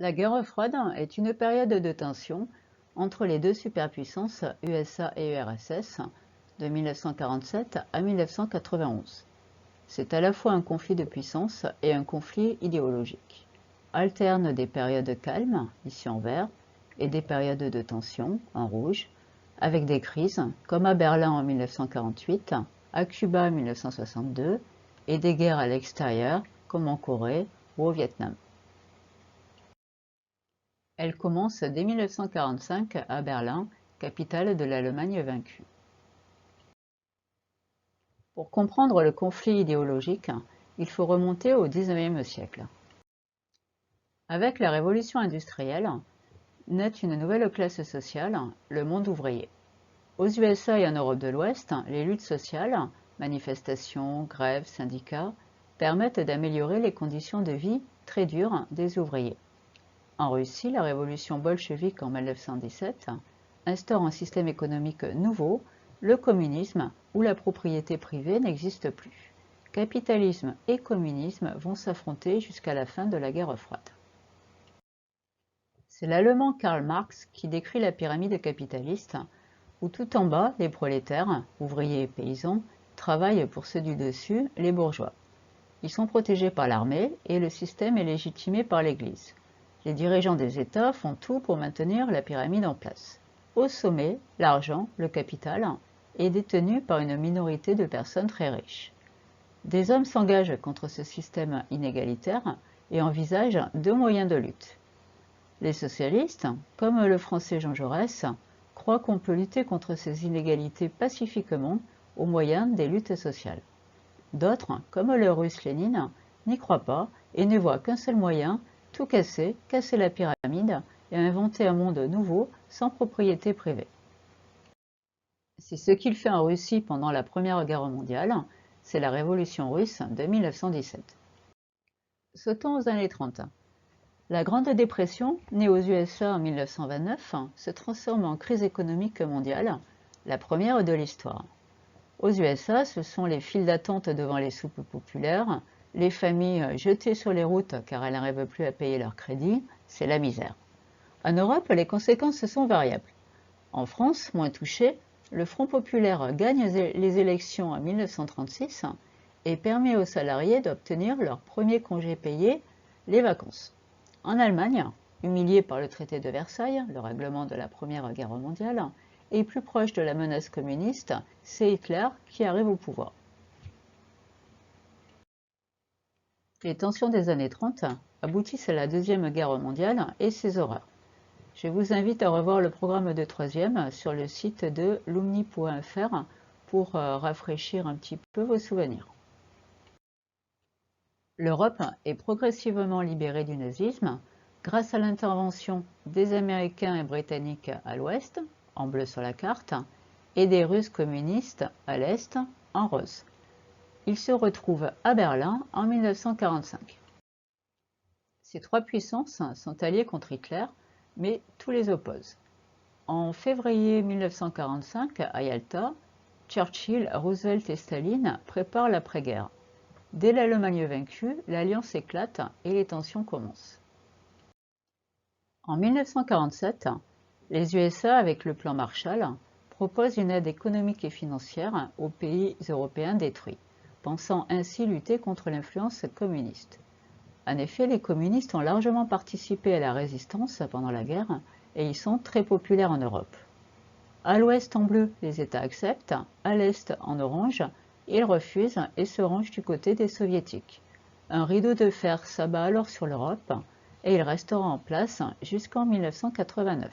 La guerre froide est une période de tension entre les deux superpuissances USA et URSS de 1947 à 1991. C'est à la fois un conflit de puissance et un conflit idéologique. Alternent des périodes calmes, ici en vert, et des périodes de tension, en rouge, avec des crises, comme à Berlin en 1948, à Cuba en 1962, et des guerres à l'extérieur, comme en Corée ou au Vietnam. Elle commence dès 1945 à Berlin, capitale de l'Allemagne vaincue. Pour comprendre le conflit idéologique, il faut remonter au XIXe siècle. Avec la révolution industrielle, naît une nouvelle classe sociale, le monde ouvrier. Aux USA et en Europe de l'Ouest, les luttes sociales, manifestations, grèves, syndicats, permettent d'améliorer les conditions de vie très dures des ouvriers. En Russie, la révolution bolchevique en 1917 instaure un système économique nouveau, le communisme, où la propriété privée n'existe plus. Capitalisme et communisme vont s'affronter jusqu'à la fin de la guerre froide. C'est l'Allemand Karl Marx qui décrit la pyramide capitaliste, où tout en bas, les prolétaires, ouvriers et paysans, travaillent pour ceux du dessus, les bourgeois. Ils sont protégés par l'armée et le système est légitimé par l'Église. Les dirigeants des États font tout pour maintenir la pyramide en place. Au sommet, l'argent, le capital, est détenu par une minorité de personnes très riches. Des hommes s'engagent contre ce système inégalitaire et envisagent deux moyens de lutte. Les socialistes, comme le français Jean Jaurès, croient qu'on peut lutter contre ces inégalités pacifiquement au moyen des luttes sociales. D'autres, comme le russe Lénine, n'y croient pas et ne voient qu'un seul moyen, tout casser, casser la pyramide et inventer un monde nouveau sans propriété privée. C'est ce qu'il fait en Russie pendant la Première Guerre mondiale, c'est la Révolution russe de 1917. Sautons aux années 30. La Grande Dépression, née aux USA en 1929, se transforme en crise économique mondiale, la première de l'histoire. Aux USA, ce sont les files d'attente devant les soupes populaires, les familles jetées sur les routes car elles n'arrivent plus à payer leur crédit, c'est la misère. En Europe, les conséquences sont variables. En France, moins touchée, le Front populaire gagne les élections en 1936 et permet aux salariés d'obtenir leur premier congé payé, les vacances. En Allemagne, humiliée par le traité de Versailles, le règlement de la Première Guerre mondiale, et plus proche de la menace communiste, c'est Hitler qui arrive au pouvoir. Les tensions des années 30 aboutissent à la Deuxième Guerre mondiale et ses horreurs. Je vous invite à revoir le programme de troisième sur le site de lumni.fr pour rafraîchir un petit peu vos souvenirs. L'Europe est progressivement libérée du nazisme grâce à l'intervention des Américains et Britanniques à l'ouest, en bleu sur la carte, et des Russes communistes à l'est, en rose. Ils se retrouvent à Berlin en 1945. Ces trois puissances sont alliées contre Hitler, mais tout les oppose. En février 1945, à Yalta, Churchill, Roosevelt et Staline préparent l'après-guerre. Dès l'Allemagne vaincue, l'alliance éclate et les tensions commencent. En 1947, les USA, avec le plan Marshall, proposent une aide économique et financière aux pays européens détruits, pensant ainsi lutter contre l'influence communiste. En effet, les communistes ont largement participé à la résistance pendant la guerre et ils sont très populaires en Europe. À l'ouest en bleu, les États acceptent, à l'est en orange, ils refusent et se rangent du côté des soviétiques. Un rideau de fer s'abat alors sur l'Europe et il restera en place jusqu'en 1989.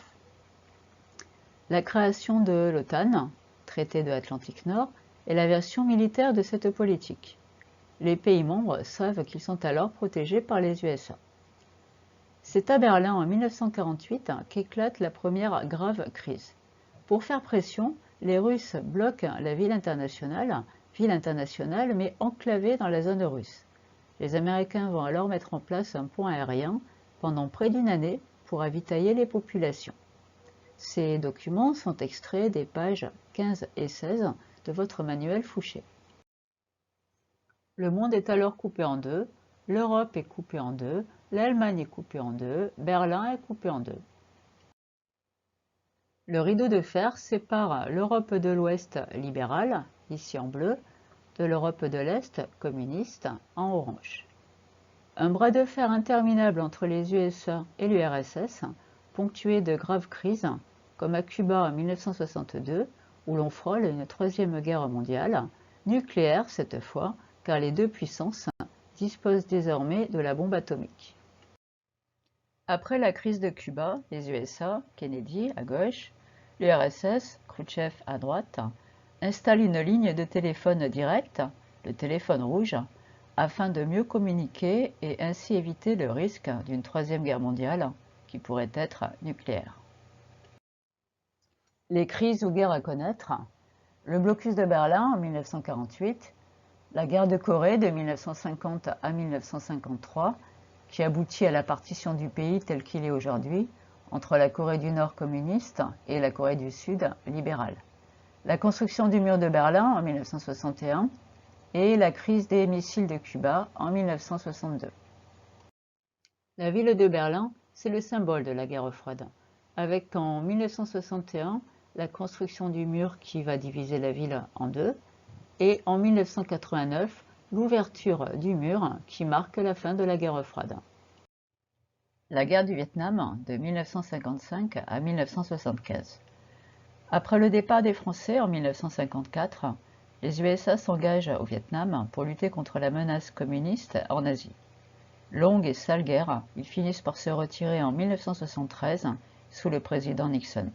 La création de l'OTAN, traité de l'Atlantique Nord, est la version militaire de cette politique. Les pays membres savent qu'ils sont alors protégés par les USA. C'est à Berlin en 1948 qu'éclate la première grave crise. Pour faire pression, les Russes bloquent la ville internationale mais enclavée dans la zone russe. Les Américains vont alors mettre en place un pont aérien pendant près d'une année pour ravitailler les populations. Ces documents sont extraits des pages 15 et 16 de votre manuel Fouché. Le monde est alors coupé en deux, l'Europe est coupée en deux, l'Allemagne est coupée en deux, Berlin est coupé en deux. Le rideau de fer sépare l'Europe de l'Ouest libérale, ici en bleu, de l'Europe de l'Est communiste, en orange. Un bras de fer interminable entre les USA et l'URSS, ponctué de graves crises, comme à Cuba en 1962, où l'on frôle une troisième guerre mondiale, nucléaire cette fois, car les deux puissances disposent désormais de la bombe atomique. Après la crise de Cuba, les USA, Kennedy à gauche, l'URSS, Khrouchtchev à droite, installent une ligne de téléphone direct, le téléphone rouge, afin de mieux communiquer et ainsi éviter le risque d'une troisième guerre mondiale qui pourrait être nucléaire. Les crises ou guerres à connaître, le blocus de Berlin en 1948, la guerre de Corée de 1950 à 1953, qui aboutit à la partition du pays tel qu'il est aujourd'hui, entre la Corée du Nord communiste et la Corée du Sud libérale. La construction du mur de Berlin en 1961 et la crise des missiles de Cuba en 1962. La ville de Berlin, c'est le symbole de la guerre froide, avec en 1961 la construction du mur qui va diviser la ville en deux, et en 1989 l'ouverture du mur qui marque la fin de la guerre froide. La guerre du Vietnam de 1955 à 1975. Après le départ des Français en 1954, les USA s'engagent au Vietnam pour lutter contre la menace communiste en Asie. Longue et sale guerre, ils finissent par se retirer en 1973 sous le président Nixon.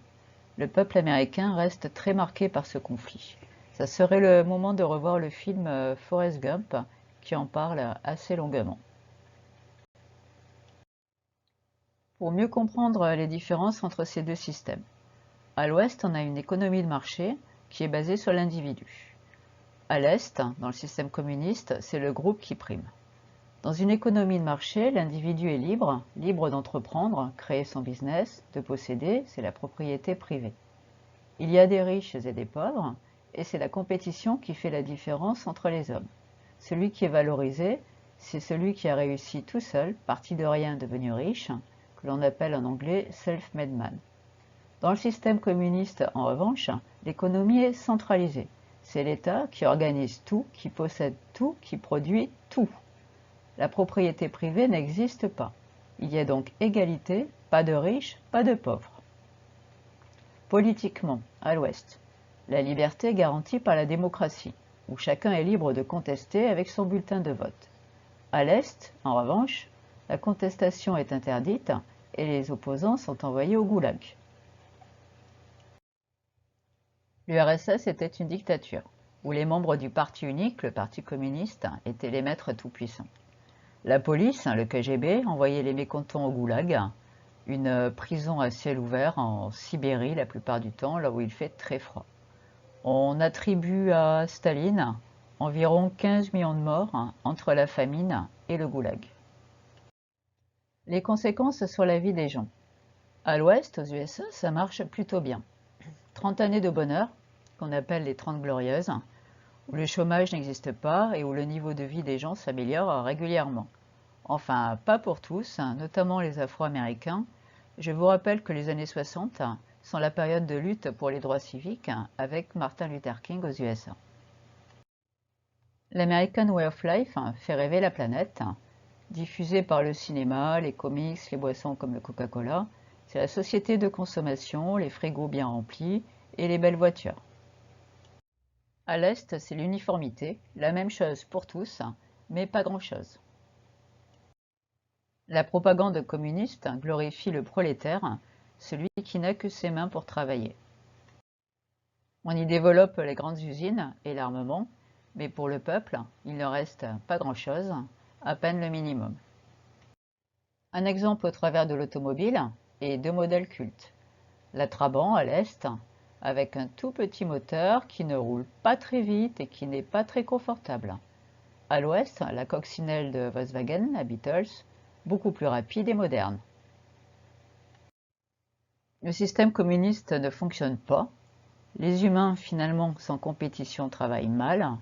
Le peuple américain reste très marqué par ce conflit. Ça serait le moment de revoir le film Forrest Gump qui en parle assez longuement. Pour mieux comprendre les différences entre ces deux systèmes, à l'ouest, on a une économie de marché qui est basée sur l'individu. À l'est, dans le système communiste, c'est le groupe qui prime. Dans une économie de marché, l'individu est libre, libre d'entreprendre, créer son business, de posséder, c'est la propriété privée. Il y a des riches et des pauvres, et c'est la compétition qui fait la différence entre les hommes. Celui qui est valorisé, c'est celui qui a réussi tout seul, parti de rien devenu riche, que l'on appelle en anglais self-made man. Dans le système communiste, en revanche, l'économie est centralisée. C'est l'État qui organise tout, qui possède tout, qui produit tout. La propriété privée n'existe pas. Il y a donc égalité, pas de riches, pas de pauvres. Politiquement, à l'Ouest, la liberté est garantie par la démocratie, où chacun est libre de contester avec son bulletin de vote. À l'Est, en revanche, la contestation est interdite et les opposants sont envoyés au goulag. L'URSS était une dictature, où les membres du parti unique, le Parti communiste, étaient les maîtres tout-puissants. La police, le KGB, envoyait les mécontents au goulag, une prison à ciel ouvert en Sibérie la plupart du temps, là où il fait très froid. On attribue à Staline environ 15 millions de morts entre la famine et le goulag. Les conséquences sur la vie des gens. À l'ouest, aux USA, ça marche plutôt bien. 30 années de bonheur, qu'on appelle les 30 glorieuses, où le chômage n'existe pas et où le niveau de vie des gens s'améliore régulièrement. Enfin, pas pour tous, notamment les Afro-Américains. Je vous rappelle que les années 60 sont la période de lutte pour les droits civiques avec Martin Luther King aux USA. L'American Way of Life fait rêver la planète. Diffusée par le cinéma, les comics, les boissons comme le Coca-Cola, c'est la société de consommation, les frigos bien remplis et les belles voitures. À l'Est, c'est l'uniformité, la même chose pour tous, mais pas grand-chose. La propagande communiste glorifie le prolétaire, celui qui n'a que ses mains pour travailler. On y développe les grandes usines et l'armement, mais pour le peuple, il ne reste pas grand-chose, à peine le minimum. Un exemple au travers de l'automobile et deux modèles cultes. La Trabant à l'Est, avec un tout petit moteur qui ne roule pas très vite et qui n'est pas très confortable. À l'Ouest, la coccinelle de Volkswagen, la Beetles, beaucoup plus rapide et moderne. Le système communiste ne fonctionne pas. Les humains, finalement, sans compétition, travaillent mal.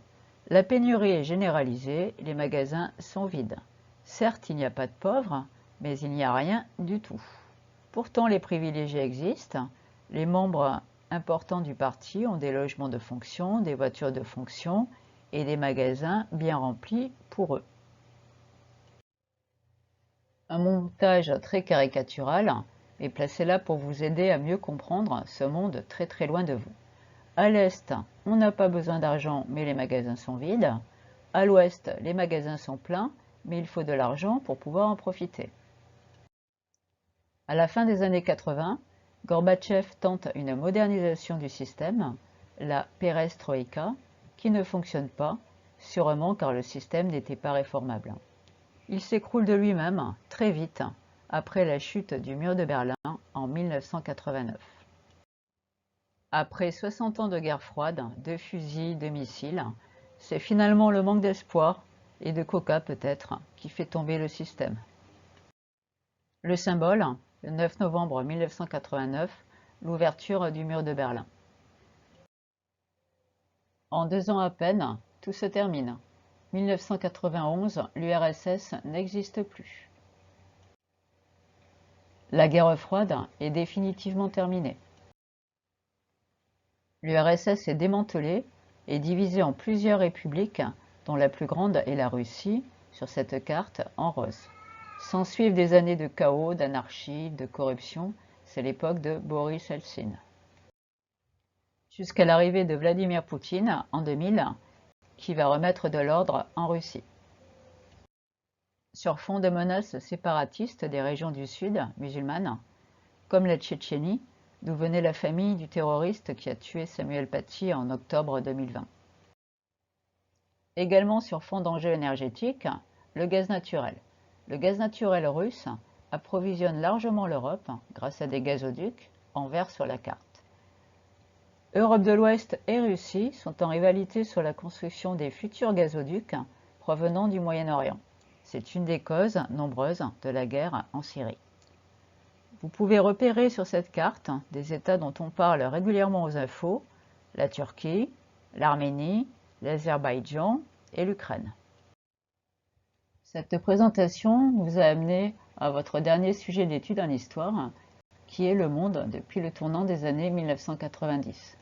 La pénurie est généralisée, les magasins sont vides. Certes, il n'y a pas de pauvres, mais il n'y a rien du tout. Pourtant, les privilégiés existent. Les membres importants du parti ont des logements de fonction, des voitures de fonction et des magasins bien remplis pour eux. Un montage très caricatural est placé là pour vous aider à mieux comprendre ce monde très très loin de vous. À l'est, on n'a pas besoin d'argent, mais les magasins sont vides. À l'ouest, les magasins sont pleins, mais il faut de l'argent pour pouvoir en profiter. À la fin des années 80, Gorbatchev tente une modernisation du système, la perestroïka, qui ne fonctionne pas, sûrement car le système n'était pas réformable. Il s'écroule de lui-même très vite après la chute du mur de Berlin en 1989. Après 60 ans de guerre froide, de fusils, de missiles, c'est finalement le manque d'espoir, et de coca peut-être, qui fait tomber le système. Le symbole, le 9 novembre 1989, l'ouverture du mur de Berlin. En 2 ans à peine, tout se termine. 1991, l'URSS n'existe plus. La guerre froide est définitivement terminée. L'URSS est démantelée et divisée en plusieurs républiques, dont la plus grande est la Russie, sur cette carte en rose. S'ensuivent des années de chaos, d'anarchie, de corruption, c'est l'époque de Boris Eltsine. Jusqu'à l'arrivée de Vladimir Poutine en 2000, qui va remettre de l'ordre en Russie. Sur fond de menaces séparatistes des régions du Sud, musulmanes, comme la Tchétchénie, d'où venait la famille du terroriste qui a tué Samuel Paty en octobre 2020. Également sur fond d'enjeux énergétiques, le gaz naturel. Le gaz naturel russe approvisionne largement l'Europe, grâce à des gazoducs, en vert sur la carte. Europe de l'Ouest et Russie sont en rivalité sur la construction des futurs gazoducs provenant du Moyen-Orient. C'est une des causes nombreuses de la guerre en Syrie. Vous pouvez repérer sur cette carte des États dont on parle régulièrement aux infos, la Turquie, l'Arménie, l'Azerbaïdjan et l'Ukraine. Cette présentation nous a amené à votre dernier sujet d'étude en histoire, qui est le monde depuis le tournant des années 1990.